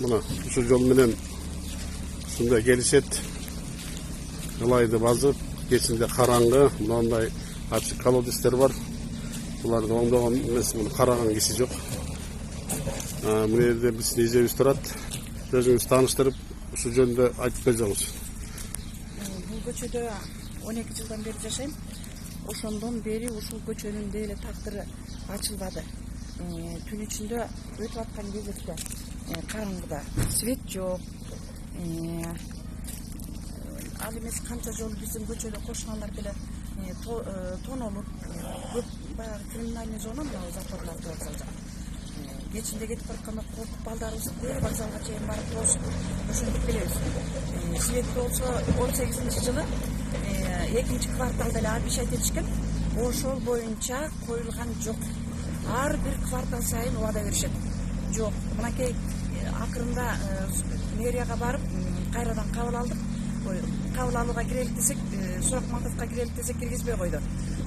Mına ушул жол менен ушундай келишет. Ылайды базып, кечинде караңгы, мындай ачык колодецтер бар. Буларды оңдогон эмес, муну караган киши жок. Мына жерде биздин эжебиз турат. Өзүңүз тааныштырып, ушул жөнүндө айтып берсеңиз. Бул көчөдө 12 жылдан бери жашайм. Ошондон бери ушул көчөнүн деле тагдыры ачылбады. Түн ичинде өтүп аткан кезекте караңгыда свет жок. Ал эмес канча жолу биздин көчөдө кошуналар деле тонолуп, көп баягы криминальный зона мына запорлар вокзалда. Кечинде кетип баратканда коркуп балдарыбыз деле вокзалга чейин барып болушуп, ошентип келебиз. Свет болсо 18-жылы 2-кварталда эле обещать этишкен. Ошол боюнча коюлган жок. Ар бир квартал сайын убада беришет. Жок. Мынакей акырында мэрияга барып, кайрадан кабыл алдык. Кабыл алууга кирелик десек, Суракматовго кирелик десек киргизбей койду.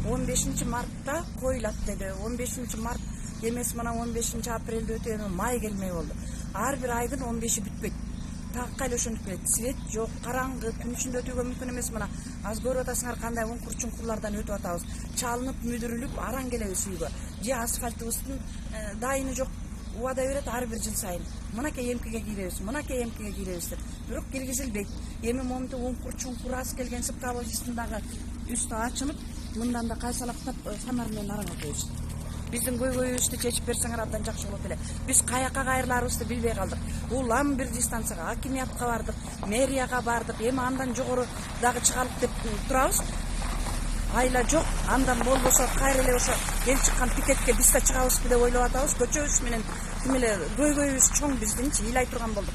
15 мартта коюлат деди. 15 март эмес, мына 15 апрелде өтөбү, май келмей болду. Ар бир айдын 15-и бүтпөйт. Такка эле ошентип келет. Свет жок, караңгы, түн ичинде өтүүгө мүмкүн эмес. Мына аз көрүп атасыңар кандай уңкур-чуңкурлардан өтүп атабыз. Чалынып, мүдүрүлүп, араң келебиз үйгө. Же асфальтыбыздын дайыны жок. Убада берет ар бир жыл сайын. Мынакей эмкиге киребиз, мынакей эмкиге киребиз деп. Бирок киргизилбейт. Эми момунту уңкур-чуңкур аз келген сыпкабыжысындагы үстү ачылып, мындан да кайсалактап фонарь менен араң өтөбүз. Биздин көйгөйүбүздү чечип берсеңер абдан жакшы болот эле. Биз каяка кайрыларыбызды билбей калдык. Улам бир дистанцияга, акимиятка бардык, мэрияга бардык, эми андан жогору дагы чыгалык деп турабыз. Айла жок, андан болбосо кайра эле ошо эл чыккан пикетке биз да чыгабызбы деп ойлоп атабыз. Көчөбүз менен ким эле көйгөйүбүз чоң биздинчи, ыйлай турган болдук.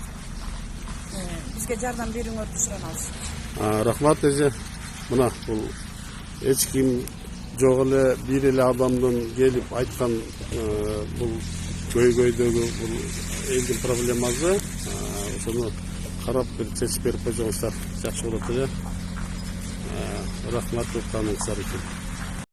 Бизге жардам берүүңөрдү суранабыз. Рахмат эже. Мына бул эч ким жок эле бир эле адамдын келип айткан бул көйгөйдөгү бул элдин проблемасы. Ошону карап бир чечип берип койсоңуздар жакшы болот эле. Рахмат, тааныңыздар үчүн.